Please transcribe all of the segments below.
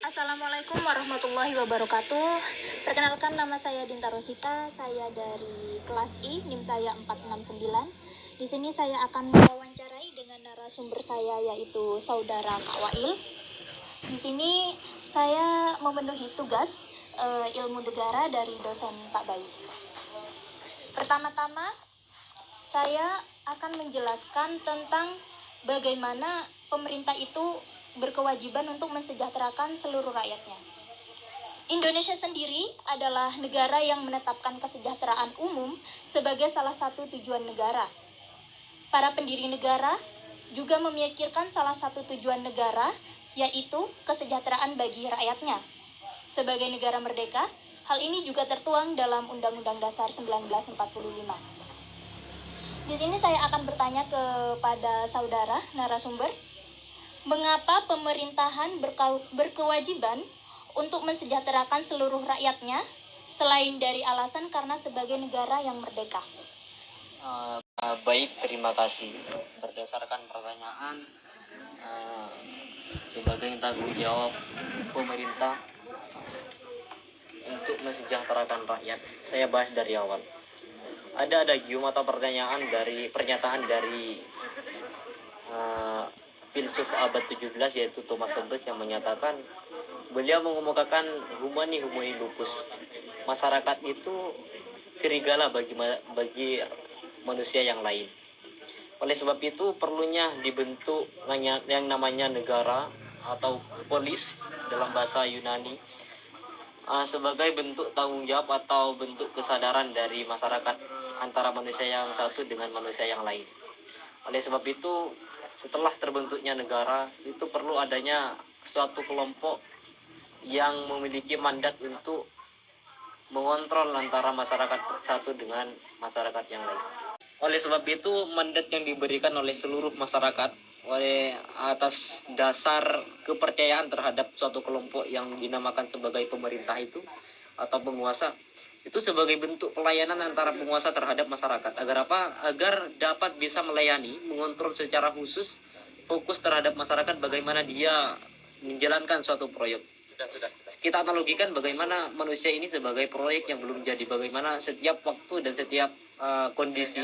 Assalamualaikum warahmatullahi wabarakatuh. Perkenalkan, nama saya Dinta Rosita. Saya dari kelas I, NIM saya 469. Di sini saya akan mewawancarai dengan narasumber saya, yaitu saudara Kak Wail. Di sini saya memenuhi tugas ilmu negara dari dosen Pak Bayu. Pertama-tama saya akan menjelaskan tentang bagaimana pemerintah itu berkewajiban untuk mensejahterakan seluruh rakyatnya. Indonesia sendiri adalah negara yang menetapkan kesejahteraan umum sebagai salah satu tujuan negara. Para pendiri negara juga memikirkan salah satu tujuan negara, yaitu kesejahteraan bagi rakyatnya. Sebagai negara merdeka, hal ini juga tertuang dalam Undang-Undang Dasar 1945. Di sini saya akan bertanya kepada saudara narasumber, mengapa pemerintahan berkewajiban untuk mensejahterakan seluruh rakyatnya selain dari alasan karena sebagai negara yang merdeka? Baik, terima kasih. Berdasarkan pertanyaan, sebagai tanggung jawab pemerintah untuk mensejahterakan rakyat, saya bahas dari awal. Ada adagium atau pernyataan dari filsuf abad 17, yaitu Thomas Hobbes, yang menyatakan, beliau mengemukakan humani humani lupus. Masyarakat itu serigala bagi manusia yang lain. Oleh sebab itu perlunya dibentuk yang namanya negara atau polis dalam bahasa Yunani, sebagai bentuk tanggung jawab atau bentuk kesadaran dari masyarakat antara manusia yang satu dengan manusia yang lain. Oleh sebab itu, setelah terbentuknya negara, itu perlu adanya suatu kelompok yang memiliki mandat untuk mengontrol antara masyarakat satu dengan masyarakat yang lain. Oleh sebab itu, mandat yang diberikan oleh seluruh masyarakat oleh atas dasar kepercayaan terhadap suatu kelompok yang dinamakan sebagai pemerintah itu atau penguasa, itu sebagai bentuk pelayanan antara penguasa terhadap masyarakat. Agar apa? Agar dapat bisa melayani, mengontrol secara khusus, fokus terhadap masyarakat bagaimana dia menjalankan suatu proyek. Kita analogikan bagaimana manusia ini sebagai proyek yang belum jadi, bagaimana setiap waktu dan setiap kondisi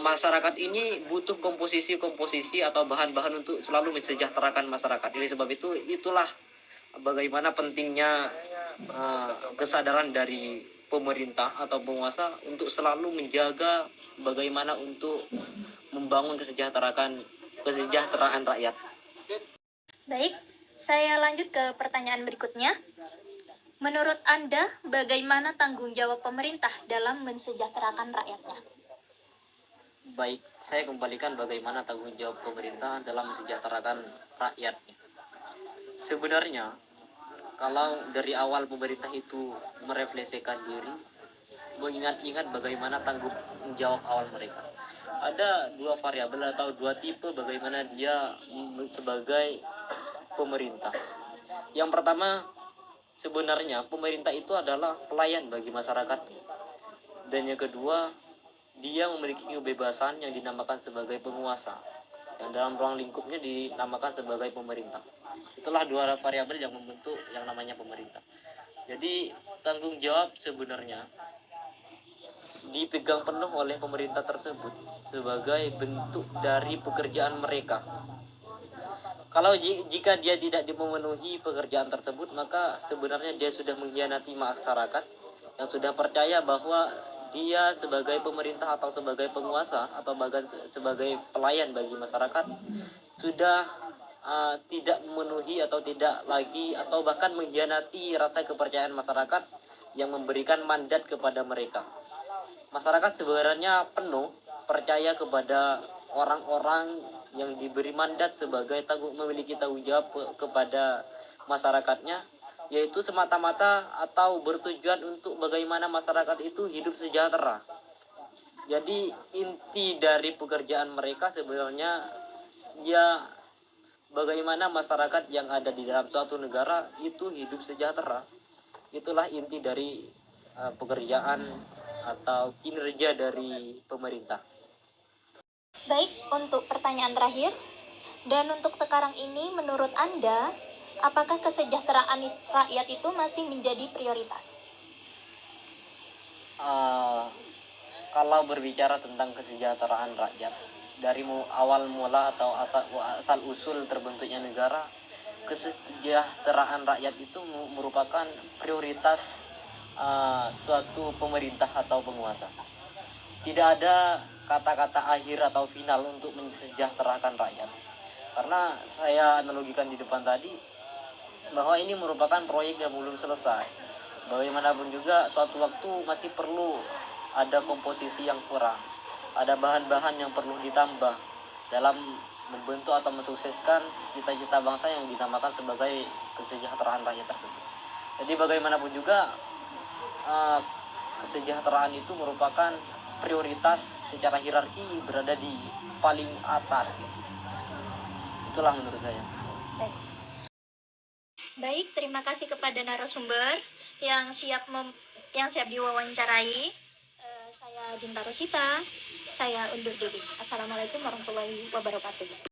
masyarakat ini butuh komposisi atau bahan-bahan untuk selalu mensejahterakan masyarakat. Oleh sebab itu, itulah bagaimana pentingnya kesadaran dari pemerintah atau penguasa untuk selalu menjaga bagaimana untuk membangun kesejahteraan rakyat. Baik, saya lanjut ke pertanyaan berikutnya. Menurut Anda, bagaimana tanggung jawab pemerintah dalam mensejahterakan rakyatnya? Baik, saya kembalikan bagaimana tanggung jawab pemerintah dalam mensejahterakan rakyat. Sebenarnya, kalau dari awal pemerintah itu merefleksikan diri, mengingat-ingat bagaimana tanggung jawab awal mereka, ada dua variabel atau dua tipe bagaimana dia sebagai pemerintah. Yang pertama, sebenarnya pemerintah itu adalah pelayan bagi masyarakat. Dan yang kedua, dia memiliki kebebasan yang dinamakan sebagai penguasa, yang dalam ruang lingkupnya dinamakan sebagai pemerintah. Itulah dua variabel yang membentuk yang namanya pemerintah. Jadi tanggung jawab sebenarnya dipegang penuh oleh pemerintah tersebut sebagai bentuk dari pekerjaan mereka. Kalau jika dia tidak memenuhi pekerjaan tersebut, maka sebenarnya dia sudah mengkhianati masyarakat yang sudah percaya bahwa dia sebagai pemerintah atau sebagai penguasa atau bahkan sebagai pelayan bagi masyarakat sudah tidak memenuhi atau tidak lagi atau bahkan mengkhianati rasa kepercayaan masyarakat yang memberikan mandat kepada mereka. Masyarakat sebenarnya penuh percaya kepada orang-orang yang diberi mandat sebagai memiliki tanggung jawab kepada masyarakatnya, yaitu semata-mata atau bertujuan untuk bagaimana masyarakat itu hidup sejahtera. Jadi inti dari pekerjaan mereka sebenarnya ya bagaimana masyarakat yang ada di dalam suatu negara itu hidup sejahtera. Itulah inti dari pekerjaan atau kinerja dari pemerintah. Baik, untuk pertanyaan terakhir, dan untuk sekarang ini menurut Anda, apakah kesejahteraan rakyat itu masih menjadi prioritas? Kalau berbicara tentang kesejahteraan rakyat, dari awal mula atau asal usul terbentuknya negara, kesejahteraan rakyat itu merupakan prioritas suatu pemerintah atau penguasa. Tidak ada kata-kata akhir atau final untuk mensejahterakan rakyat. Karena saya analogikan di depan tadi bahwa ini merupakan proyek yang belum selesai. Bagaimanapun juga suatu waktu masih perlu ada komposisi yang kurang, ada bahan-bahan yang perlu ditambah dalam membentuk atau mensukseskan cita-cita bangsa yang dinamakan sebagai kesejahteraan rakyat tersebut. Jadi bagaimanapun juga kesejahteraan itu merupakan prioritas secara hierarki, berada di paling atas. Itulah menurut saya. Baik, terima kasih kepada narasumber yang siap diwawancarai. Saya Dinta Rosita, saya undur diri. Assalamualaikum warahmatullahi wabarakatuh.